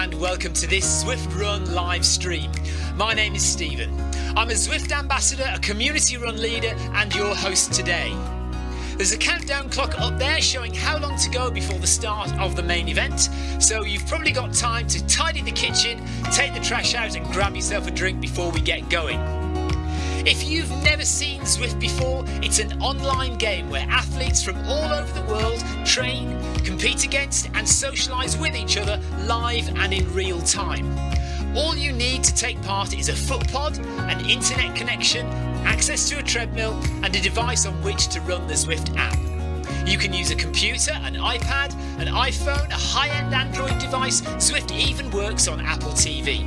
and welcome to this Zwift Run live stream. My name is Stephen. I'm a Zwift ambassador, a community run leader and your host today. There's a countdown clock up there showing how long to go before the start of the main event, so you've probably got time to tidy the kitchen, take the trash out and grab yourself a drink before we get going. If you've never seen Zwift before, it's an online game where athletes from all over the world train, compete against and socialise with each other live and in real time. All you need to take part is a foot pod, an internet connection, access to a treadmill and a device on which to run the Zwift app. You can use a computer, an iPad, an iPhone, a high-end Android device. Zwift even works on Apple TV.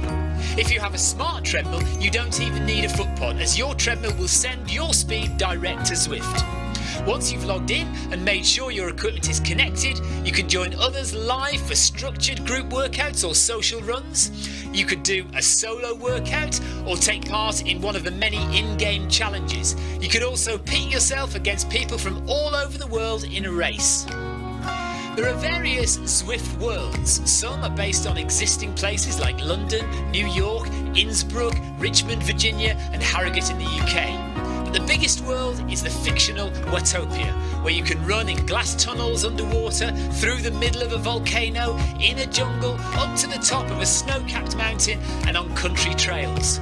If you have a smart treadmill, you don't even need a foot pod, as your treadmill will send your speed direct to Zwift. Once you've logged in and made sure your equipment is connected, you can join others live for structured group workouts or social runs. You could do a solo workout or take part in one of the many in-game challenges. You could also pit yourself against people from all over the world in a race. There are various Zwift worlds. Some are based on existing places like London, New York, Innsbruck, Richmond, Virginia and Harrogate in the UK. But the biggest world is the fictional Watopia, where you can run in glass tunnels underwater, through the middle of a volcano, in a jungle, up to the top of a snow-capped mountain and on country trails.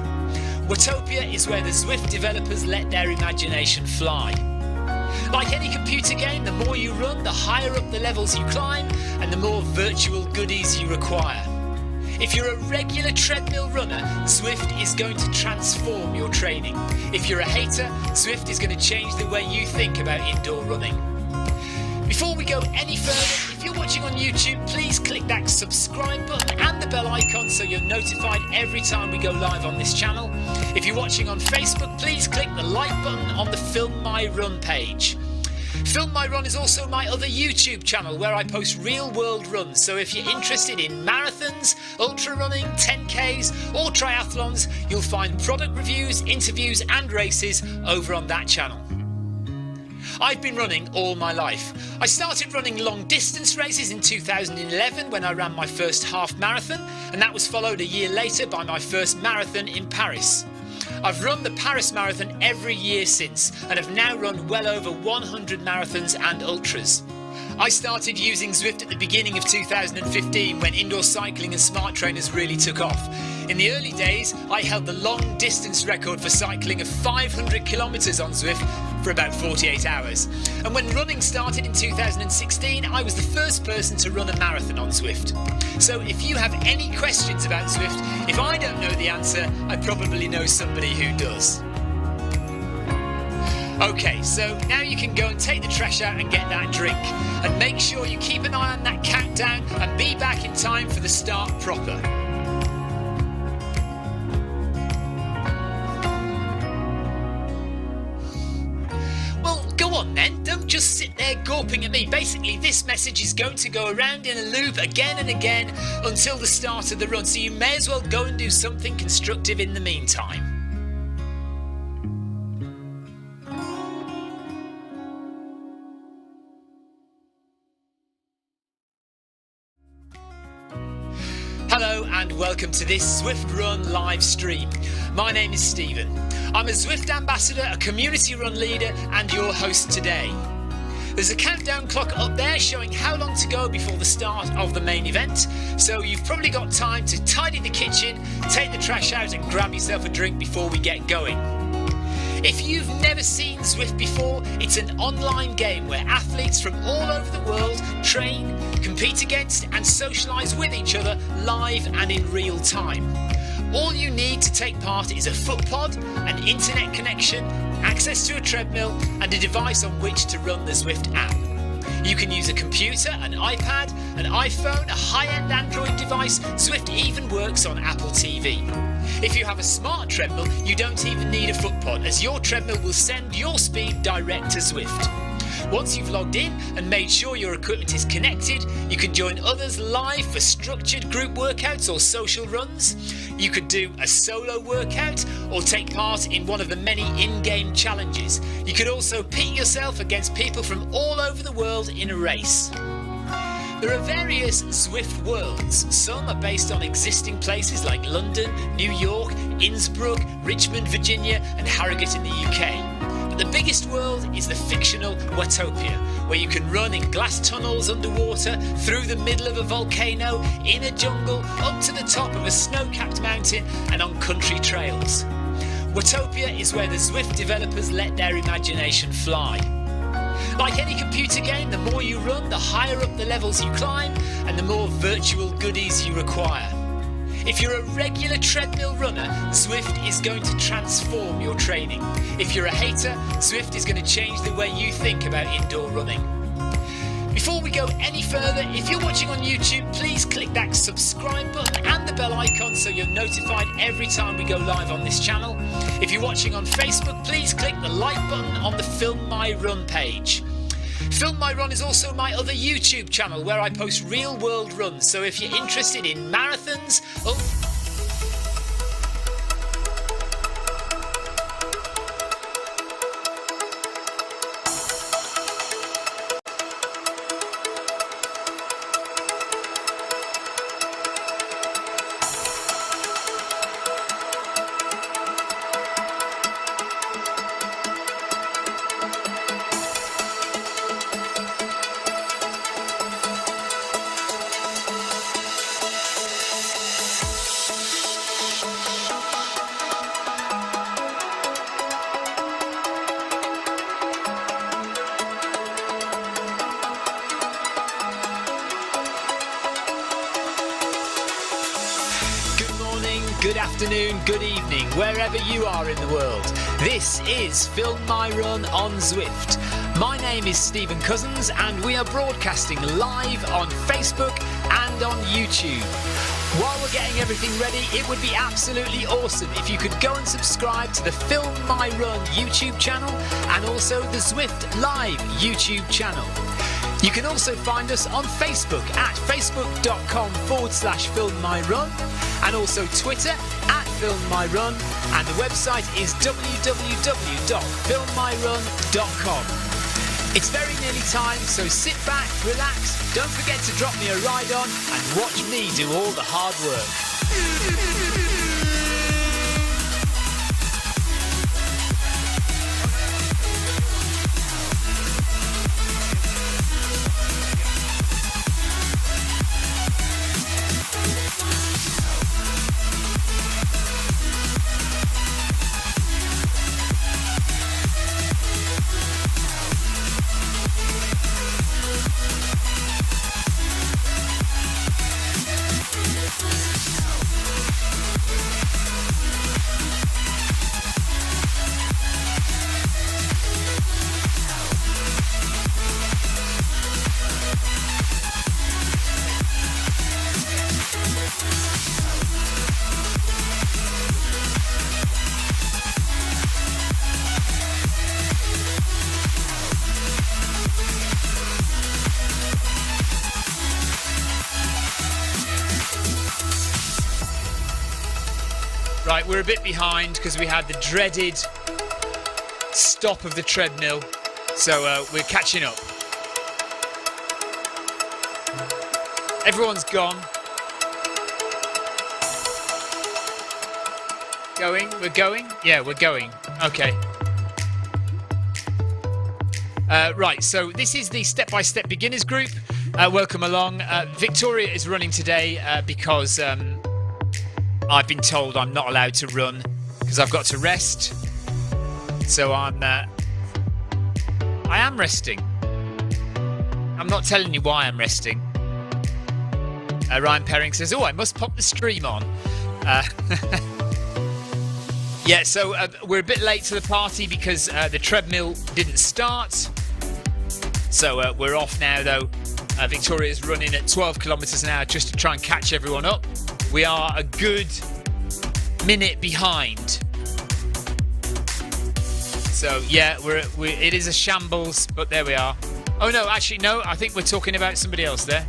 Watopia is where the Zwift developers let their imagination fly. Like any computer game, the more you run, the higher up the levels you climb and the more virtual goodies you require. If you're a regular treadmill runner, Zwift is going to transform your training. If you're a hater, Zwift is going to change the way you think about indoor running. Before we go any further, if you're watching on YouTube, please click that subscribe button and the bell icon so you're notified every time we go live on this channel. If you're watching on Facebook, please click the like button on the Film My Run page. Film My Run is also my other YouTube channel where I post real world runs, so if you're interested in marathons, ultra running, 10Ks or triathlons, you'll find product reviews, interviews and races over on that channel. I've been running all my life. I started running long distance races in 2011 when I ran my first half marathon, and that was followed a year later by my first marathon in Paris. I've run the Paris Marathon every year since and have now run well over 100 marathons and ultras. I started using Zwift at the beginning of 2015 when indoor cycling and smart trainers really took off. In the early days, I held the long distance record for cycling of 500 kilometres on Zwift for about 48 hours. And when running started in 2016, I was the first person to run a marathon on Zwift. So if you have any questions about Zwift, if I don't know the answer, I probably know somebody who does. Okay, so now you can go and take the trash out and get that drink. And make sure you keep an eye on that countdown and be back in time for the start proper. Well, go on then, don't just sit there gawping at me. Basically, this message is going to go around in a loop again and again until the start of the run, so you may as well go and do something constructive in the meantime. Hello and welcome to this Zwift Run live stream. My name is Stephen. I'm a Zwift ambassador, a community run leader and your host today. There's a countdown clock up there showing how long to go before the start of the main event, so you've probably got time to tidy the kitchen, take the trash out and grab yourself a drink before we get going. If you've never seen Zwift before, it's an online game where athletes from all over the world train, compete against and socialise with each other live and in real time. All you need to take part is a foot pod, an internet connection, access to a treadmill and a device on which to run the Zwift app. You can use a computer, an iPad, an iPhone, a high-end Android device. Zwift even works on Apple TV. If you have a smart treadmill, you don't even need a foot pod, as your treadmill will send your speed direct to Zwift. Once you've logged in and made sure your equipment is connected, you can join others live for structured group workouts or social runs. You could do a solo workout or take part in one of the many in-game challenges. You could also pit yourself against people from all over the world in a race. There are various Zwift worlds. Some are based on existing places like London, New York, Innsbruck, Richmond, Virginia, and Harrogate in the UK. But the biggest world is the fictional Watopia, where you can run in glass tunnels underwater, through the middle of a volcano, in a jungle, up to the top of a snow-capped mountain, and on country trails. Watopia is where the Zwift developers let their imagination fly. Like any computer game, the more you run, the higher up the levels you climb, and the more virtual goodies you require. If you're a regular treadmill runner, Zwift is going to transform your training. If you're a hater, Zwift is going to change the way you think about indoor running. Before we go any further, if you're watching on YouTube, please click that subscribe button and the bell icon so you're notified every time we go live on this channel. If you're watching on Facebook, please click the like button on the Film My Run page. Film My Run is also my other YouTube channel where I post real world runs, so if you're interested in marathons, good afternoon, good evening, wherever you are in the world. This is Film My Run on Zwift. My name is Stephen Cousins and we are broadcasting live on Facebook and on YouTube. While we're getting everything ready, it would be absolutely awesome if you could go and subscribe to the Film My Run YouTube channel and also the Zwift Live YouTube channel. You can also find us on Facebook at facebook.com/filmmyrun and also Twitter at filmmyrun, and the website is www.filmmyrun.com. It's very nearly time, so sit back, relax, don't forget to drop me a ride on and watch me do all the hard work. Right, we're a bit behind because we had the dreaded stop of the treadmill, so we're catching up. Everyone's gone. Going? We're going? Yeah, we're going. Okay. Right, so this is the step-by-step beginners group. Welcome along. Victoria is running today because I've been told I'm not allowed to run because I've got to rest. So I am resting. I'm not telling you why I'm resting. Ryan Perring says, "Oh, I must pop the stream on." Yeah, so we're a bit late to the party because the treadmill didn't start. So we're off now, though. Victoria's running at 12 kilometres an hour just to try and catch everyone up. We are a good minute behind. So yeah, it is a shambles, but there we are. Oh no, actually no, I think we're talking about somebody else there.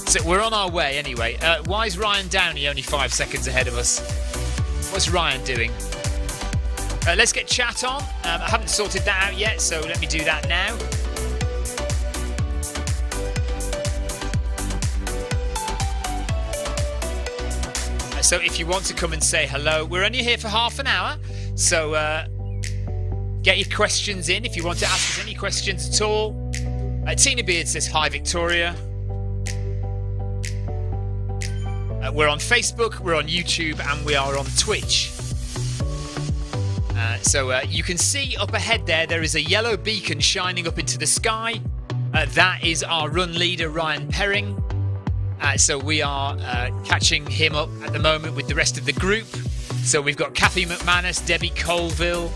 So we're on our way anyway. Why is Ryan Downey only 5 seconds ahead of us? What's Ryan doing? Let's get chat on. I haven't sorted that out yet, so let me do that now. So if you want to come and say hello, we're only here for half an hour, so get your questions in if you want to ask us any questions at all. Tina Beard says, hi Victoria. We're on Facebook, we're on YouTube, and we are on Twitch. So you can see up ahead there is a yellow beacon shining up into the sky. That is our run leader, Ryan Perring. So we are catching him up at the moment with the rest of the group. So we've got Kathy McManus, Debbie Colville.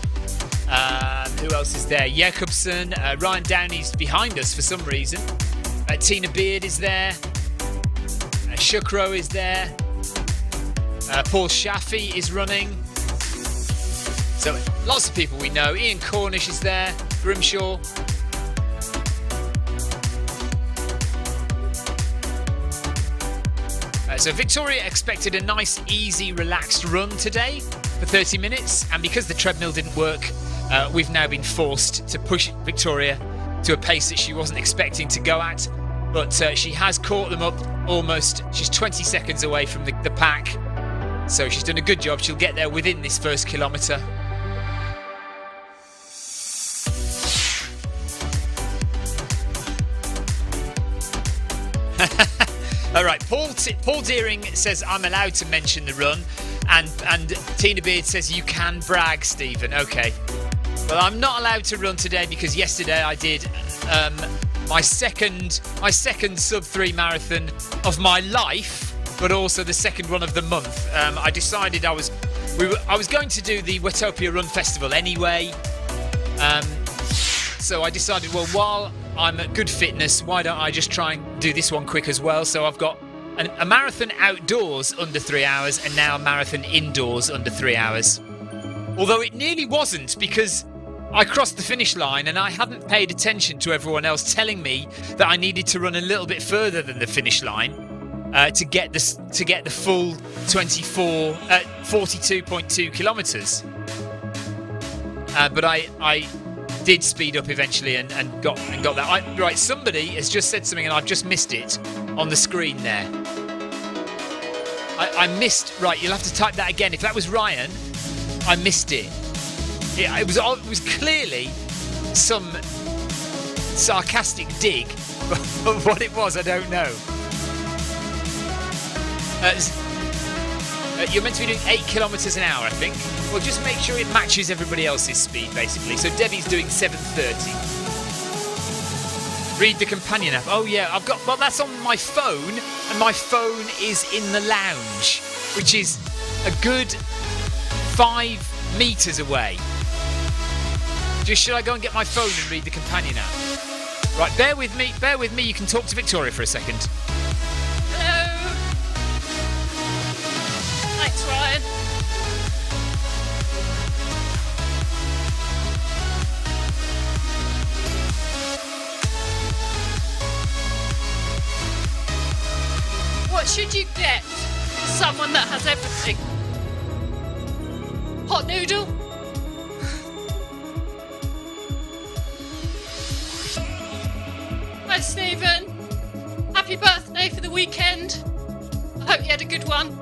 Who else is there? Jacobson. Ryan Downey's behind us for some reason. Tina Beard is there. Shukro is there. Paul Shafi is running. So lots of people we know. Ian Cornish is there. Grimshaw. So Victoria expected a nice, easy, relaxed run today for 30 minutes. And because the treadmill didn't work, we've now been forced to push Victoria to a pace that she wasn't expecting to go at. But she has caught them up almost. She's 20 seconds away from the pack. So she's done a good job. She'll get there within this first kilometre. All right, Paul Deering says I'm allowed to mention the run, and Tina Beard says you can brag, Stephen. Okay, well I'm not allowed to run today because yesterday I did my second sub 3 marathon of my life, but also the second one of the month. I decided I was going to do the Watopia Run Festival anyway, so I decided, well, while I'm at good fitness, why don't I just try and do this one quick as well? So I've got a marathon outdoors under 3 hours and now a marathon indoors under 3 hours. Although it nearly wasn't, because I crossed the finish line and I hadn't paid attention to everyone else telling me that I needed to run a little bit further than the finish line to get the full 42.2 kilometres. But I did speed up eventually and got that. Right, somebody has just said something and I've just missed it on the screen there. I missed. Right, you'll have to type that again. If that was Ryan, I missed it. It was clearly some sarcastic dig, but what it was, I don't know. You're meant to be doing 8 kilometres an hour, I think. Well, just make sure it matches everybody else's speed, basically. So Debbie's doing 7:30. Read the companion app. Oh yeah, well, that's on my phone, and my phone is in the lounge, which is a good 5 metres away. Should I go and get my phone and read the companion app? Right, bear with me. You can talk to Victoria for a second. Hello. Thanks, Ryan. What should you get? Someone that has everything. Hot noodle? Hi, Stephen. Happy birthday for the weekend. I hope you had a good one.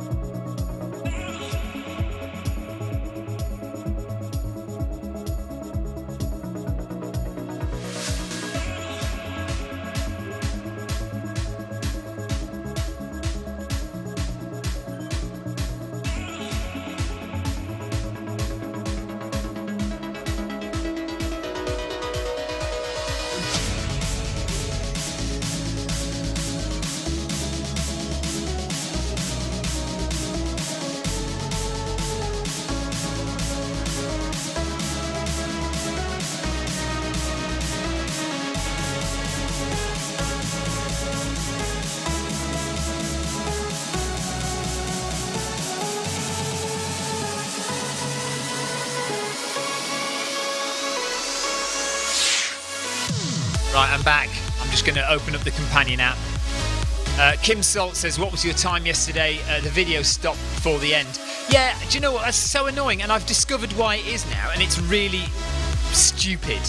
Right, I'm back. I'm just going to open up the companion app. Kim Salt says, what was your time yesterday? The video stopped before the end. Yeah, do you know what? That's so annoying, and I've discovered why it is now, and it's really stupid.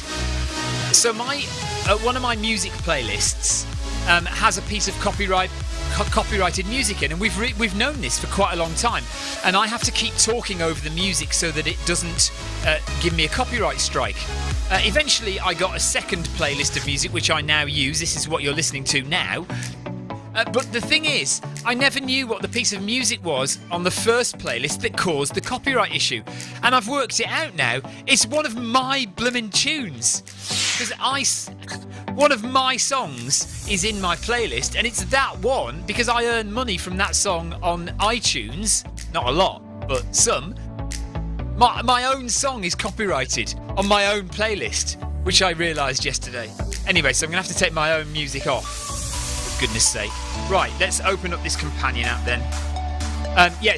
So one of my music playlists has a piece of copyrighted music in, and we've known this for quite a long time, and I have to keep talking over the music so that it doesn't give me a copyright strike. Eventually I got a second playlist of music which I now use. This is what you're listening to now. But the thing is, I never knew what the piece of music was on the first playlist that caused the copyright issue. And I've worked it out now. It's one of my blooming tunes. Because one of my songs is in my playlist, and it's that one because I earn money from that song on iTunes. Not a lot, but some. My own song is copyrighted on my own playlist, which I realised yesterday. Anyway, so I'm going to have to take my own music off. For goodness sake. Right, let's open up this companion app then.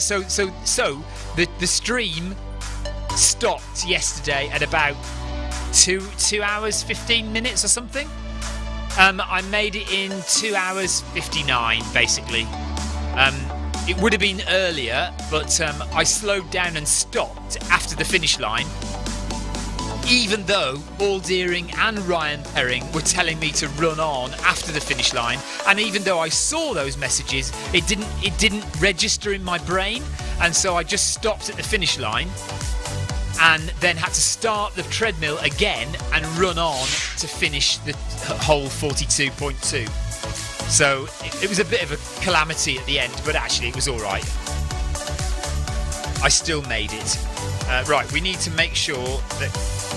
So the stream stopped yesterday at about 2 hours 15 minutes or something. I made it in 2 hours 59 basically. It would have been earlier, but I slowed down and stopped after the finish line, even though Paul Deering and Ryan Perring were telling me to run on after the finish line, and even though I saw those messages, it didn't register in my brain, and so I just stopped at the finish line and then had to start the treadmill again and run on to finish the whole 42.2. So it was a bit of a calamity at the end, but actually it was all right. I still made it. Right, we need to make sure that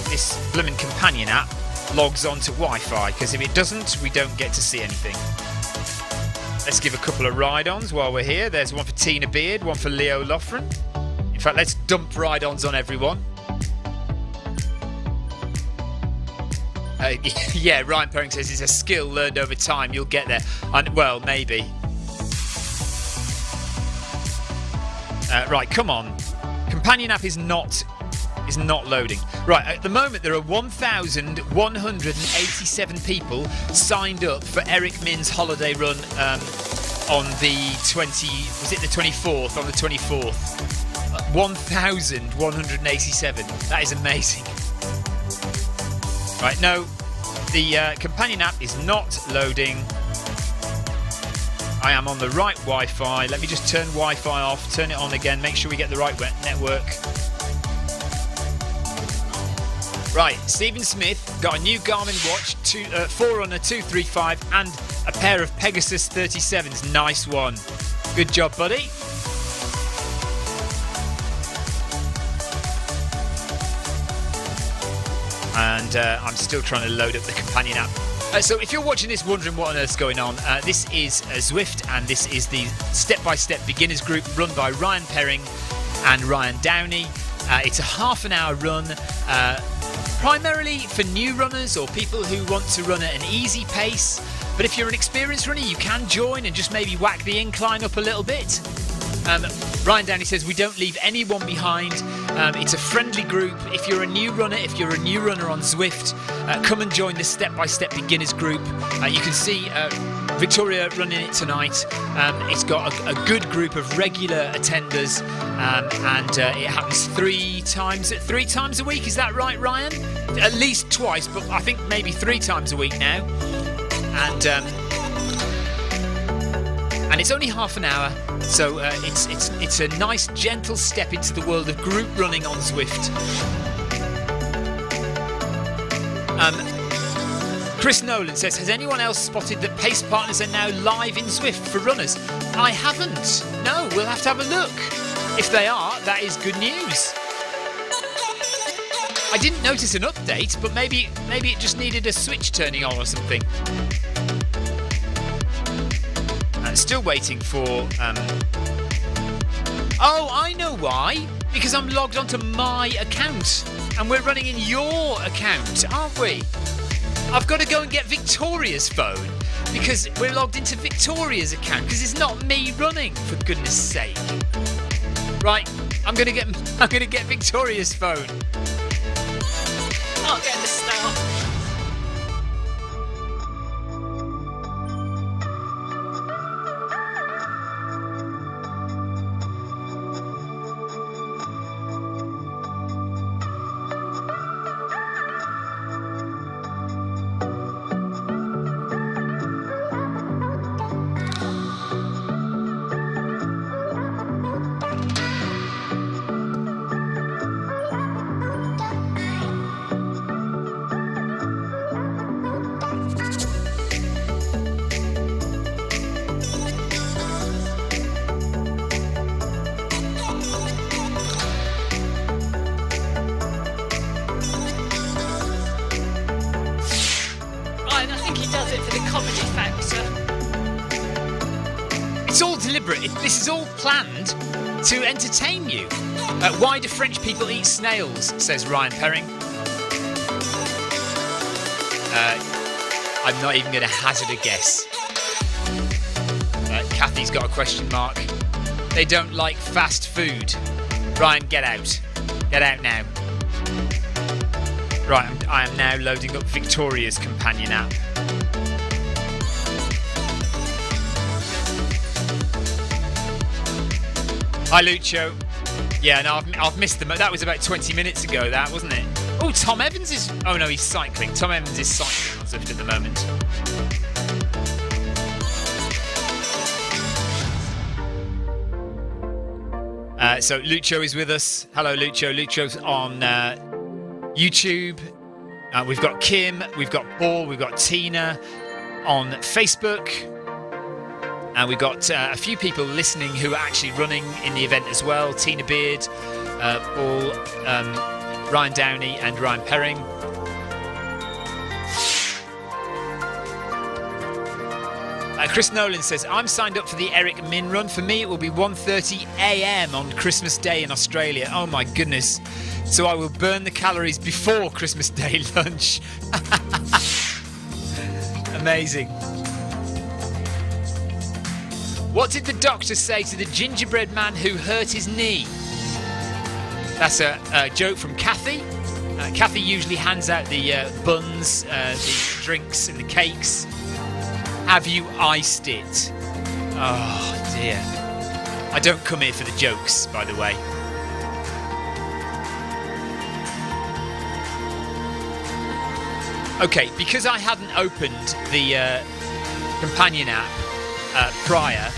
this blooming companion app logs on to Wi-Fi, because if it doesn't, we don't get to see anything. Let's give a couple of ride-ons while we're here. There's one for Tina Beard, one for Leo Loughran. In fact, let's dump ride-ons on everyone. Yeah, Ryan Perring says it's a skill learned over time. You'll get there. Well, maybe. Right, come on. Companion app is not loading. Right, at the moment there are 1,187 people signed up for Eric Min's holiday run on the 24th? On the 24th. 1,187. That is amazing. Right, no, the companion app is not loading. I am on the right Wi-Fi. Let me just turn Wi-Fi off, turn it on again, make sure we get the right network. Right, Stephen Smith got a new Garmin watch, Forerunner 235, and a pair of Pegasus 37s. Nice one. Good job, buddy. And I'm still trying to load up the companion app. So if you're watching this wondering what on earth's going on, this is Zwift, and this is the step-by-step beginners group run by Ryan Perring and Ryan Downey. It's a half-an-hour run, primarily for new runners or people who want to run at an easy pace. But if you're an experienced runner, you can join and just maybe whack the incline up a little bit. Ryan Downey says we don't leave anyone behind. It's a friendly group. If you're a new runner on Zwift, come and join the step-by-step beginners group. You can see Victoria running it tonight. It's got a good group of regular attenders, and it happens three times a week. Is that right, Ryan? At least twice, but I think maybe 3 times a week now. And it's only half an hour, so it's a nice, gentle step into the world of group running on Zwift. Chris Nolan says, has anyone else spotted that Pace Partners are now live in Zwift for runners? I haven't. No, we'll have to have a look. If they are, that is good news. I didn't notice an update, but maybe it just needed a switch turning on or something. Still waiting for oh, I know why, because I'm logged onto my account and we're running in your account, aren't we? I've got to go and get Victoria's phone because we're logged into Victoria's account, because it's not me running, for goodness sake. Right, I'm gonna get Victoria's phone. I'll get the start. comedy factor. It's all deliberate. This is all planned to entertain you. Why do French people eat snails? Says Ryan Perring. I'm not even going to hazard a guess. Kathy's got a question mark. They don't like fast food. Ryan, get out. Get out now. Right, I am now loading up Victoria's companion app. Hi, Lucho. Yeah, no, I've missed them. That was about 20 minutes ago, that, wasn't it? Oh, Tom Evans is... Oh, no, he's cycling. Tom Evans is cycling on Zwift at the moment. So Lucho is with us. Hello, Lucho. Lucho's on YouTube. We've got Kim. We've got Paul. We've got Tina on Facebook. And we've got a few people listening who are actually running in the event as well. Tina Beard, Paul, Ryan Downey and Ryan Perring. Chris Nolan says, I'm signed up for the Eric Min run. For me, it will be 1:30 a.m. on Christmas Day in Australia. Oh my goodness. So I will burn the calories before Christmas Day lunch. Amazing. What did the doctor say to the gingerbread man who hurt his knee? That's a joke from Kathy. Kathy usually hands out the buns, the drinks and the cakes. Have you iced it? Oh dear. I don't come here for the jokes, by the way. Okay, because I hadn't opened the companion app prior,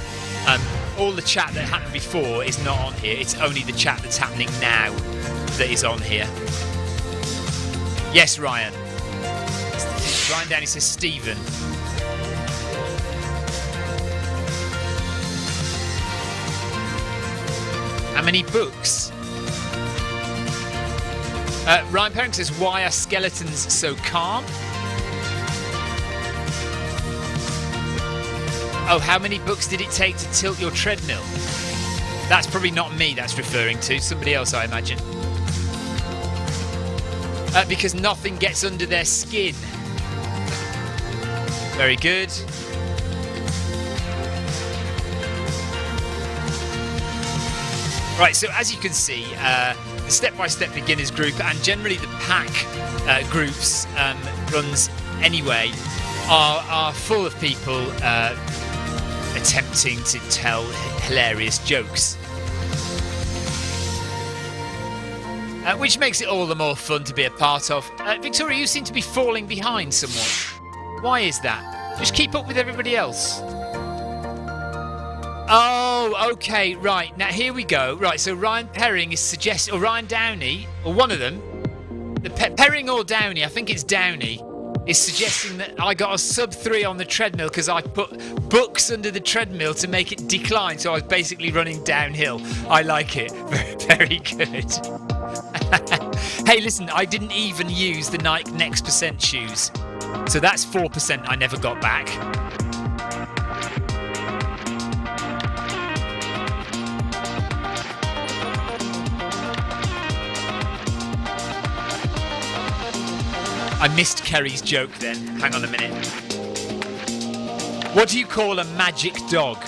all the chat that happened before is not on here. It's only the chat that's happening now that is on here. Yes, Ryan. Ryan Downey says Stephen. How many books? Ryan Perrin says, why are skeletons so calm? Oh, how many books did it take to tilt your treadmill? That's probably not me that's referring to. Somebody else, I imagine. Because nothing gets under their skin. Very good. Right, so as you can see, the step-by-step beginners group and generally the pack groups runs anyway are full of people attempting to tell hilarious jokes. Which makes it all the more fun to be a part of. Victoria, you seem to be falling behind somewhat. Why is that? Just keep up with everybody else. Oh, okay, right. Now, here we go. Right, so Ryan Perring is suggesting, or Ryan Downey, or one of them, Perring or Downey, I think it's Downey, is suggesting that I got a sub-3 on the treadmill because I put books under the treadmill to make it decline, so I was basically running downhill. I like it. Very, very good. Hey, listen, I didn't even use the Nike Next Percent shoes, so that's 4% I never got back. I missed Kerry's joke then. Hang on a minute. What do you call a magic dog?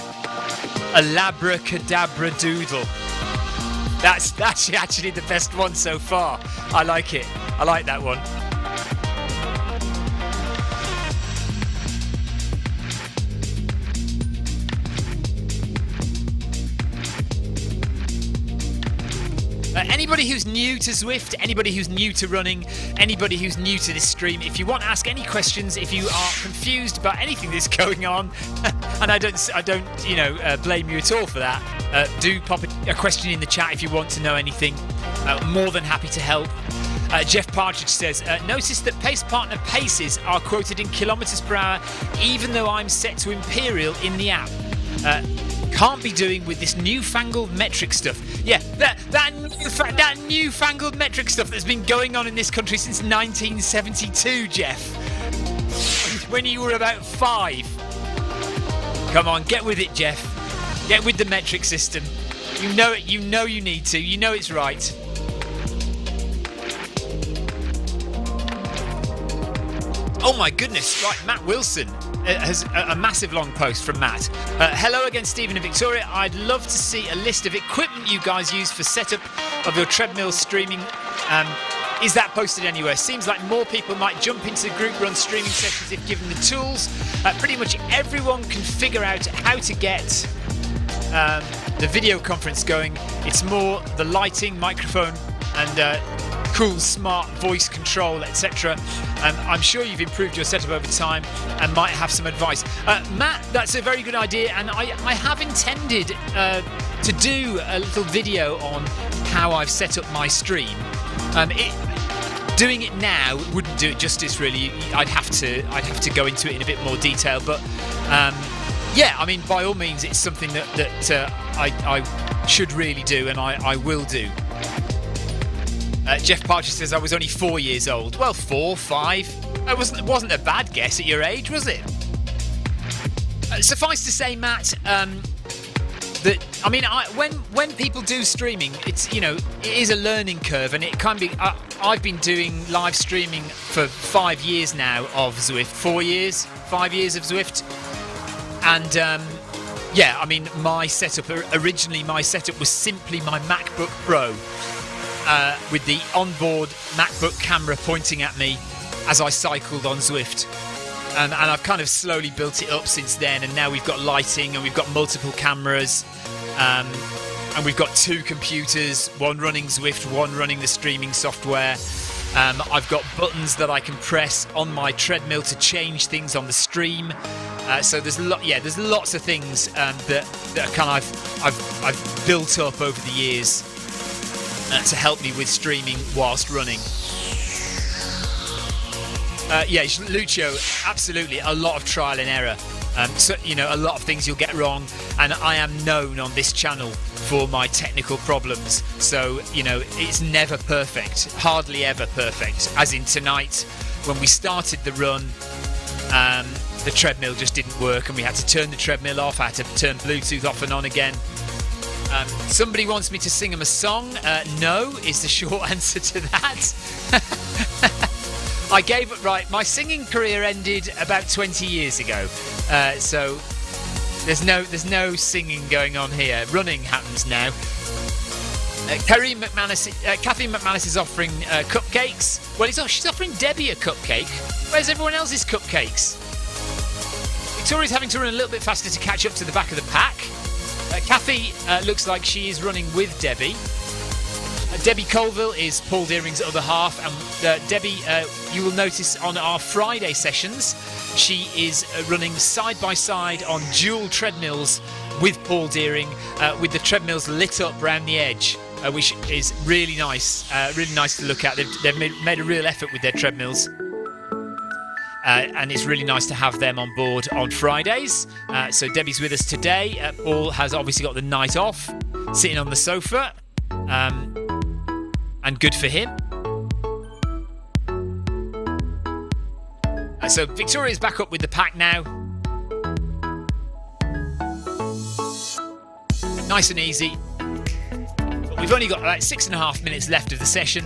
A labracadabra doodle. That's actually the best one so far. I like it. I like that one. Anybody who's new to Zwift, anybody who's new to running, anybody who's new to this stream, if you want to ask any questions, if you are confused about anything that's going on, and I don't, blame you at all for that, do pop a question in the chat if you want to know anything. More than happy to help. Jeff Partridge says, notice that pace partner paces are quoted in kilometers per hour, even though I'm set to imperial in the app. Can't be doing with this newfangled metric stuff. Yeah, that newfangled metric stuff that's been going on in this country since 1972, Jeff. when you were about 5. Come on, get with it, Jeff. Get with the metric system. You know it. You know you need to. You know it's right. Oh my goodness! Right, Matt Wilson has a massive long post from Matt. Hello again, Stephen and Victoria. I'd love to see a list of equipment you guys use for setup of your treadmill streaming. Is that posted anywhere? Seems like more people might jump into group run streaming sessions if given the tools. Pretty much everyone can figure out how to get the video conference going. It's more the lighting, microphone, and cool, smart voice control, etc. I'm sure you've improved your setup over time and might have some advice. Matt, that's a very good idea, and I have intended to do a little video on how I've set up my stream. Doing it now wouldn't do it justice, really. I'd have to go into it in a bit more detail, but yeah, I mean, by all means, it's something that I should really do, and I will do. Jeff Parcher says I was only 4 years old. Well, 4, 5. It wasn't a bad guess at your age, was it? Suffice to say, Matt, that I mean, when people do streaming, it's it is a learning curve, and it can be. I've been doing live streaming for 5 years now of Zwift. 5 years of Zwift, and yeah, I mean, my setup was simply my MacBook Pro. With the onboard MacBook camera pointing at me as I cycled on Zwift. And I've kind of slowly built it up since then, and now we've got lighting and we've got multiple cameras, and we've got 2 computers, one running Zwift, one running the streaming software. I've got buttons that I can press on my treadmill to change things on the stream. So there's lots of things that kind of I've built up over the years to help me with streaming whilst running. Yeah, Lucio, absolutely, a lot of trial and error. So, a lot of things you'll get wrong, and I am known on this channel for my technical problems. So, it's never perfect, hardly ever perfect. As in tonight, when we started the run, the treadmill just didn't work, and we had to turn the treadmill off. I had to turn Bluetooth off and on again. Somebody wants me to sing them a song. No is the short answer to that. I gave it right. My singing career ended about 20 years ago, so there's no singing going on here. Running happens now. Kathleen McManus is offering cupcakes. Well, she's offering Debbie a cupcake. Where's everyone else's cupcakes? Victoria's having to run a little bit faster to catch up to the back of the pack. Kathy looks like she is running with Debbie. Debbie Colville is Paul Deering's other half, and Debbie, you will notice on our Friday sessions, she is running side by side on dual treadmills with Paul Deering, with the treadmills lit up round the edge, which is really nice to look at. They've made a real effort with their treadmills. And it's really nice to have them on board on Fridays. So Debbie's with us today. Paul has obviously got the night off, sitting on the sofa, and good for him. So Victoria's back up with the pack now. Nice and easy. But we've only got about 6.5 minutes left of the session.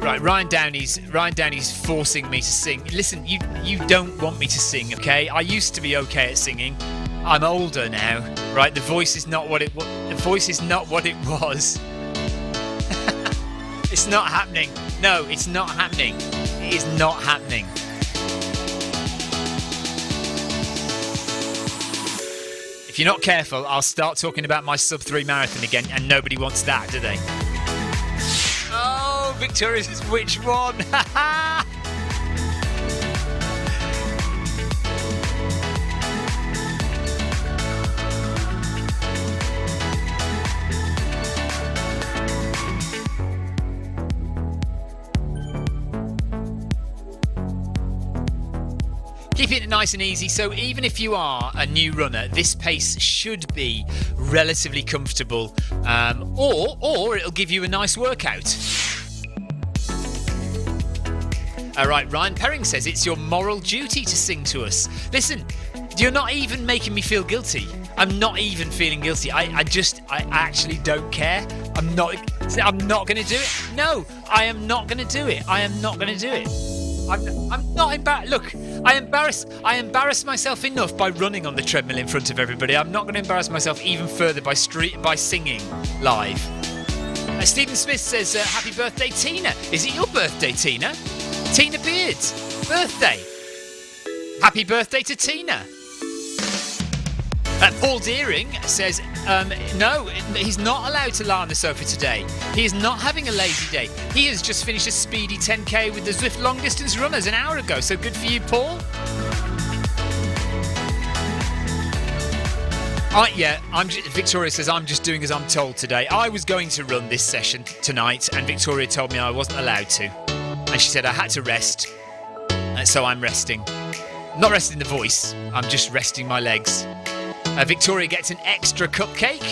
Right, Ryan Downey's forcing me to sing. Listen, you don't want me to sing, okay? I used to be okay at singing. I'm older now, right? The voice is not what it was. It's not happening. No, it's not happening. It is not happening. If you're not careful, I'll start talking about my sub-3 marathon again, and nobody wants that, do they? Oh, Victoria says, which one? Keeping it nice and easy, so even if you are a new runner, this pace should be relatively comfortable, or it'll give you a nice workout. Alright, Ryan Perring says it's your moral duty to sing to us. Listen, you're not even making me feel guilty. I'm not even feeling guilty. I actually don't care. I'm not going to do it. No, I am not going to do it. I am not going to do it. I'm not embarrassed. Look, I embarrass myself enough by running on the treadmill in front of everybody. I'm not going to embarrass myself even further by singing live. Stephen Smith says, happy birthday, Tina. Is it your birthday, Tina? Tina Beard's birthday. Happy birthday to Tina. Paul Deering says, no, he's not allowed to lie on the sofa today. He is not having a lazy day. He has just finished a speedy 10k with the Zwift long distance runners an hour ago. So good for you, Paul. Victoria says, I'm just doing as I'm told today. I was going to run this session tonight and Victoria told me I wasn't allowed to. And she said I had to rest. So I'm resting. Not resting the voice, I'm just resting my legs. Victoria gets an extra cupcake.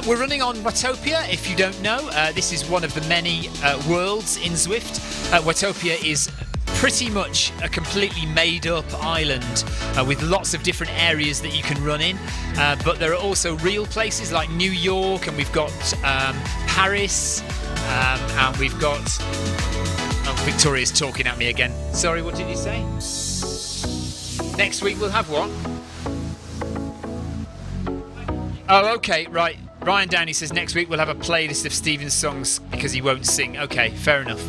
We're running on Watopia, if you don't know. This is one of the many worlds in Zwift. Watopia is pretty much a completely made-up island with lots of different areas that you can run in. But there are also real places like New York, and we've got Paris, and we've got... Oh, Victoria's talking at me again. Sorry, what did you say? Next week we'll have what? Oh, okay, right. Ryan Downey says next week we'll have a playlist of Stephen's songs because he won't sing. Okay, fair enough.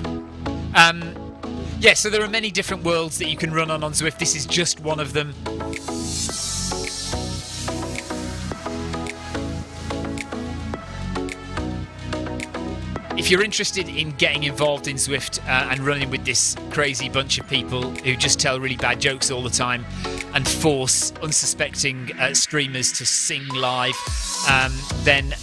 Yeah, so there are many different worlds that you can run on Zwift. This is just one of them. If you're interested in getting involved in Zwift and running with this crazy bunch of people who just tell really bad jokes all the time and force unsuspecting streamers to sing live, then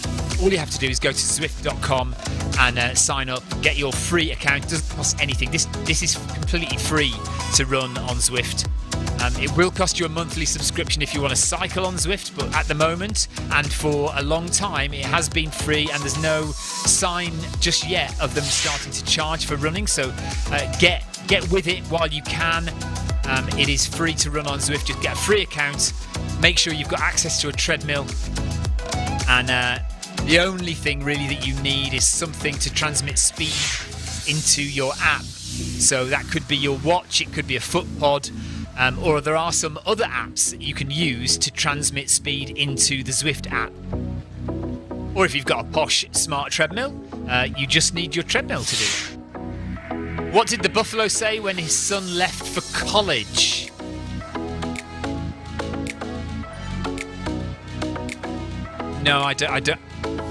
all you have to do is go to Zwift.com and sign up, get your free account. It doesn't cost anything. This is completely free to run on Zwift. It will cost you a monthly subscription if you want to cycle on Zwift, but at the moment and for a long time it has been free, and there's no sign just yet of them starting to charge for running, so get with it while you can. It is free to run on Zwift. Just get a free account, make sure you've got access to a treadmill, and the only thing really that you need is something to transmit speed into your app. So that could be your watch, it could be a FootPod, or there are some other apps that you can use to transmit speed into the Zwift app. Or if you've got a posh smart treadmill, you just need your treadmill to do it. What did the buffalo say when his son left for college? No, I don't.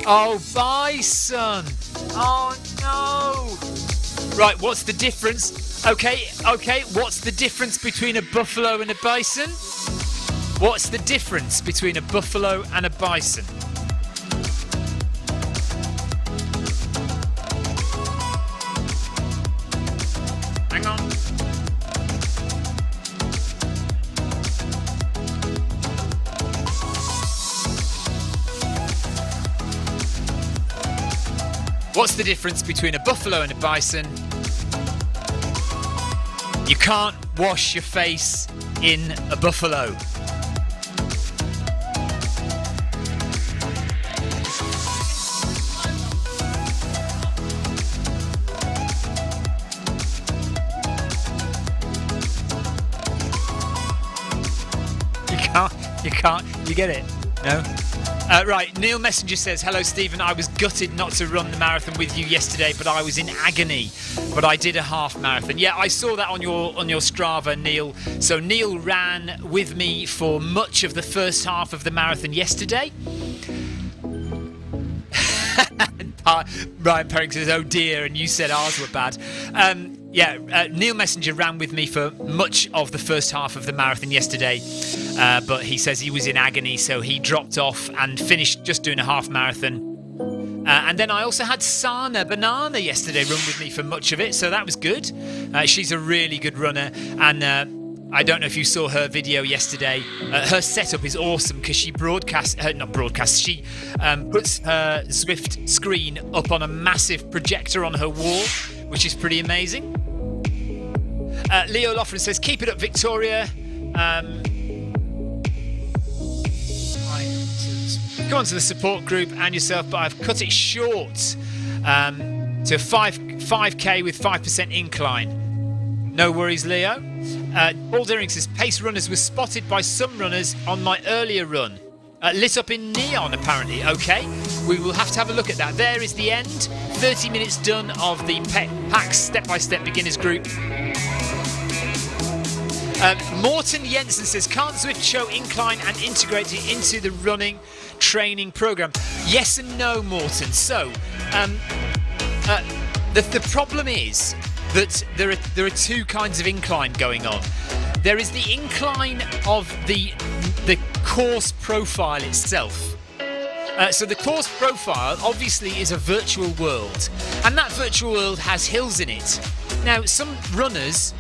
Oh, bison! Oh no! Right, what's the difference? Okay, what's the difference between a buffalo and a bison? What's the difference between a buffalo and a bison? Hang on. What's the difference between a buffalo and a bison? You can't wash your face in a buffalo. You get it? No? Right, Neil Messenger says, hello Stephen, I was gutted not to run the marathon with you yesterday, but I was in agony. But I did a half marathon. Yeah, I saw that on your Strava, Neil. So Neil ran with me for much of the first half of the marathon yesterday. Ryan Perring says, oh dear, and you said ours were bad. Neil Messenger ran with me for much of the first half of the marathon yesterday, but he says he was in agony, so he dropped off and finished just doing a half marathon. And then I also had Sana Banana yesterday run with me for much of it, so that was good. She's a really good runner, and I don't know if you saw her video yesterday. Her setup is awesome because she puts her Zwift screen up on a massive projector on her wall, which is pretty amazing. Leo Loughran says, keep it up, Victoria. Go on to the support group and yourself, but I've cut it short to 5k with 5% incline. No worries, Leo. Paul Deering says, pace runners were spotted by some runners on my earlier run. Lit up in neon, apparently. Okay, we will have to have a look at that. There is the end. 30 minutes done of the PAX step-by-step beginners group. Morten Jensen says, can't Zwift show incline and integrate it into the running training program? Yes and no, Morten. So, the problem is that there are two kinds of incline going on. There is the incline of the course profile itself. So the course profile obviously is a virtual world, and that virtual world has hills in it. Now, some runners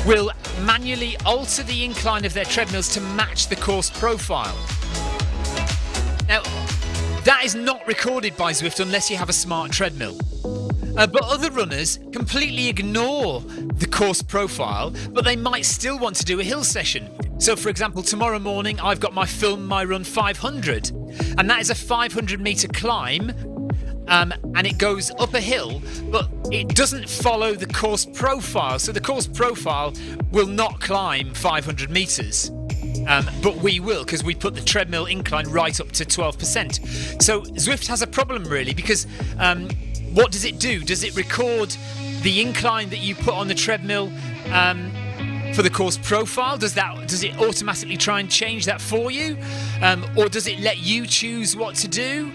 will manually alter the incline of their treadmills to match the course profile. Now, that is not recorded by Zwift unless you have a smart treadmill. But other runners completely ignore the course profile, but they might still want to do a hill session. So, for example, tomorrow morning I've got my Film My Run 500, and that is a 500 metre climb, and it goes up a hill, but it doesn't follow the course profile. So the course profile will not climb 500 metres. But we will, because we put the treadmill incline right up to 12%. So Zwift has a problem, really, because what does it do? Does it record the incline that you put on the treadmill for the course profile? Does it automatically try and change that for you? Or does it let you choose what to do?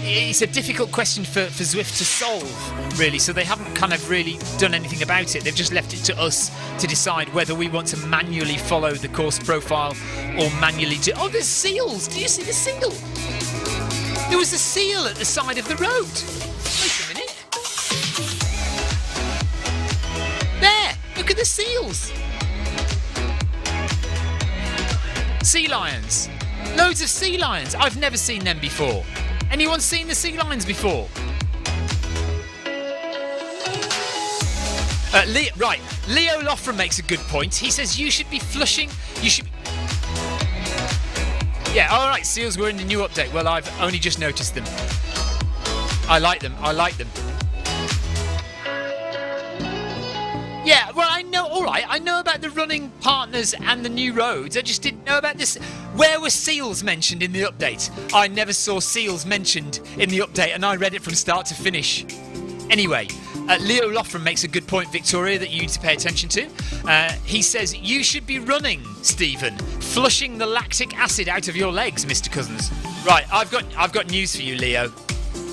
It's a difficult question for Zwift to solve, really, so they haven't kind of really done anything about it. They've just left it to us to decide whether we want to manually follow the course profile or manually do... Oh, there's seals! Do you see the seal? There was a seal at the side of the road. Wait a minute. There! Look at the seals! Sea lions. Loads of sea lions. I've never seen them before. Anyone seen the sea lions before? Leo Loughran makes a good point. He says you should be flushing. Yeah, all right. Seals were in the new update. Well, I've only just noticed them. I like them. Yeah, well, I know. All right, I know about the running partners and the new roads. I just didn't know about this. Where were seals mentioned in the update? I never saw seals mentioned in the update, and I read it from start to finish. Anyway, Leo Loughran makes a good point, Victoria, that you need to pay attention to. He says you should be running, Stephen, flushing the lactic acid out of your legs, Mr. Cousins. Right, I've got news for you, Leo.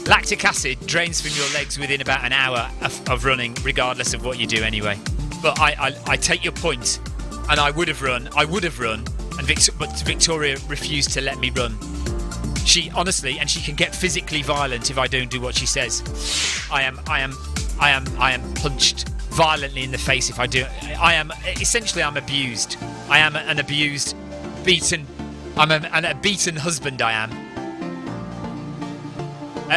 Lactic acid drains from your legs within about an hour of running, regardless of what you do anyway. But I take your point, and I would have run, but Victoria refused to let me run. She honestly, and she can get physically violent if I don't do what she says. I am punched violently in the face if I do. I'm abused. I am an abused, beaten. I'm a beaten husband. I am.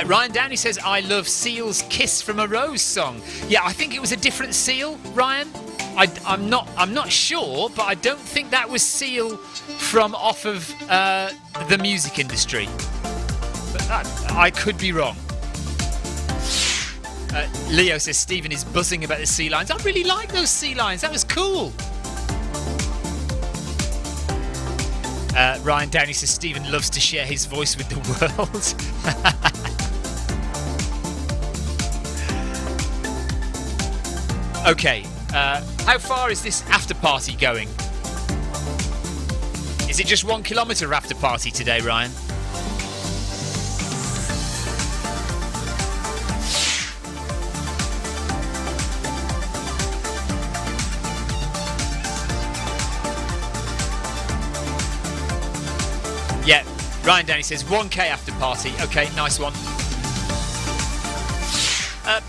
Ryan Downey says, I love Seal's Kiss from a Rose song. Yeah, I think it was a different Seal, Ryan. I'm not sure, but I don't think that was Seal from off of the music industry. But I could be wrong. Leo says, Stephen is buzzing about the sea lions. I really like those sea lions. That was cool. Ryan Downey says, Stephen loves to share his voice with the world. Okay, how far is this after party going? Is it just 1 kilometre after party today, Ryan? Ryan Downey says 1k after party. Okay, nice one.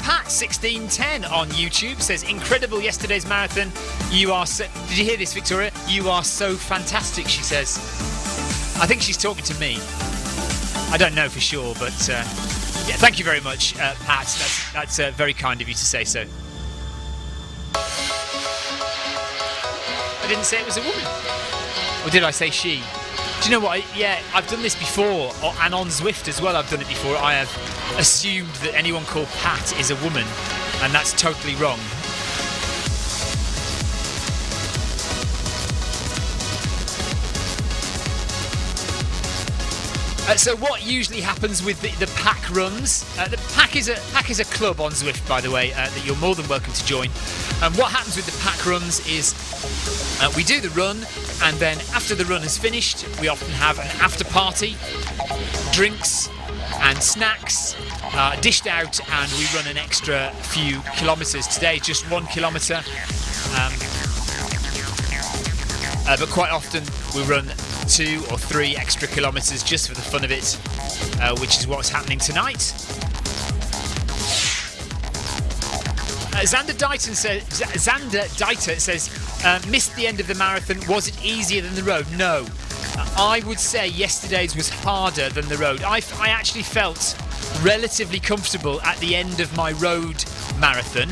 Pat1610 on YouTube says, incredible yesterday's marathon. You are so... Did you hear this, Victoria? You are so fantastic, she says. I think she's talking to me. I don't know for sure, but yeah, thank you very much, Pat. That's very kind of you to say so. I didn't say it was a woman. Or did I say she? Do you know what? Yeah, I've done this before, and on Zwift as well I've done it before. I have assumed that anyone called Pat is a woman, and that's totally wrong. So what usually happens with the pack runs? The pack is a club on Zwift, by the way, that you're more than welcome to join. And what happens with the pack runs is we do the run, and then after the run is finished, we often have an after party, drinks and snacks dished out, and we run an extra few kilometres. Today, just 1 kilometre, but quite often we run 2 or 3 extra kilometres just for the fun of it, which is what's happening tonight. Xander Dieter says, missed the end of the marathon. Was it easier than the road? No. I would say yesterday's was harder than the road. I actually felt relatively comfortable at the end of my road marathon.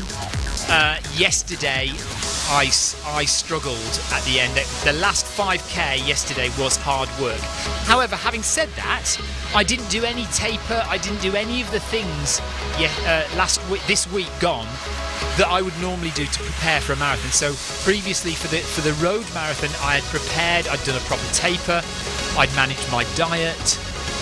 Yesterday, I struggled at the end. The last 5k yesterday was hard work. However, having said that, I didn't do any taper. I didn't do any of the things this week gone that I would normally do to prepare for a marathon. So previously for the road marathon, I had prepared. I'd done a proper taper. I'd managed my diet.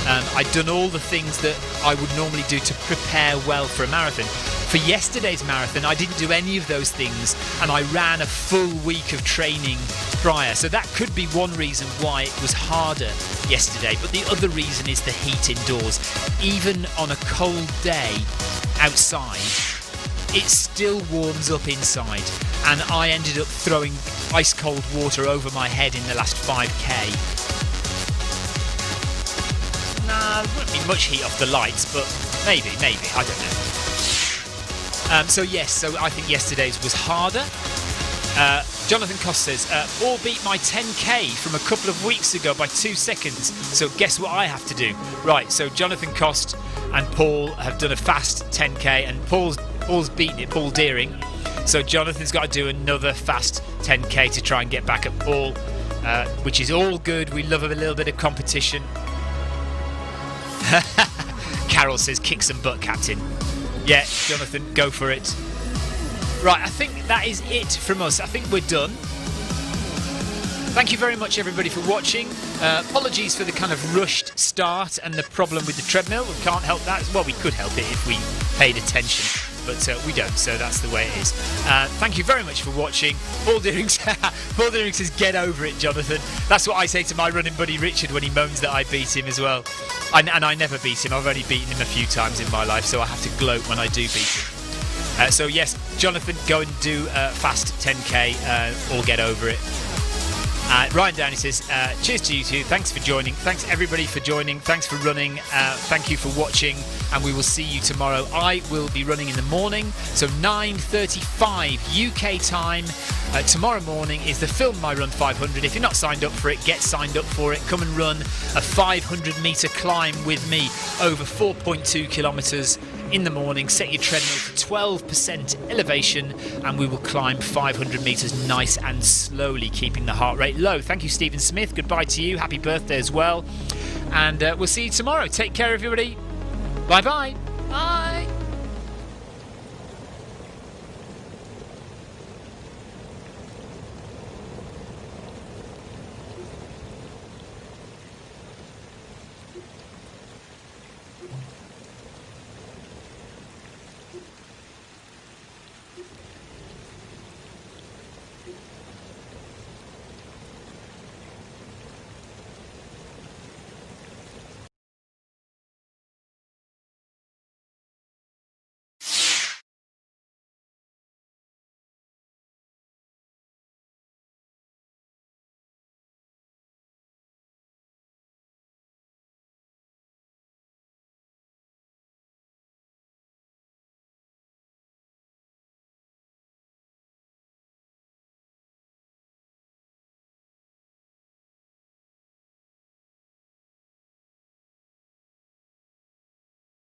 I'd done all the things that I would normally do to prepare well for a marathon. For yesterday's marathon, I didn't do any of those things, and I ran a full week of training prior. So that could be one reason why it was harder yesterday. But the other reason is the heat indoors. Even on a cold day outside, it still warms up inside. And I ended up throwing ice cold water over my head in the last 5k. Nah, there wouldn't be much heat off the lights, but maybe, I don't know. So I think yesterday's was harder. Jonathan Cost says, all beat my 10k from a couple of weeks ago by 2 seconds. So guess what I have to do? Right, so Jonathan Cost and Paul have done a fast 10k, and Paul's beaten it, Paul Deering. So Jonathan's got to do another fast 10k to try and get back at Paul, which is all good. We love a little bit of competition. Carol says, kick some butt, Captain. Yeah, Jonathan, go for it. Right, I think that is it from us. I think we're done. Thank you very much, everybody, for watching. Apologies for the kind of rushed start and the problem with the treadmill. We can't help that. Well, we could help it if we paid attention, but we don't, so that's the way it is. Thank you very much for watching. Paul Deering says, get over it, Jonathan. That's what I say to my running buddy Richard when he moans that I beat him as well. And I never beat him. I've only beaten him a few times in my life, so I have to gloat when I do beat him. So yes, Jonathan, go and do fast 10k, or get over it. Ryan Downey says, cheers to you two. Thanks for joining. Thanks everybody for joining. Thanks for running. Thank you for watching, and we will see you tomorrow. I will be running in the morning, so 9:35 UK time. Tomorrow morning is the Film My Run 500. If you're not signed up for it, get signed up for it. Come and run a 500 metre climb with me over 4.2 kilometres in the morning. Set your treadmill to 12% elevation, and we will climb 500 metres nice and slowly, keeping the heart rate low. Thank you, Stephen Smith. Goodbye to you. Happy birthday as well. And we'll see you tomorrow. Take care, everybody. Bye-bye. Bye.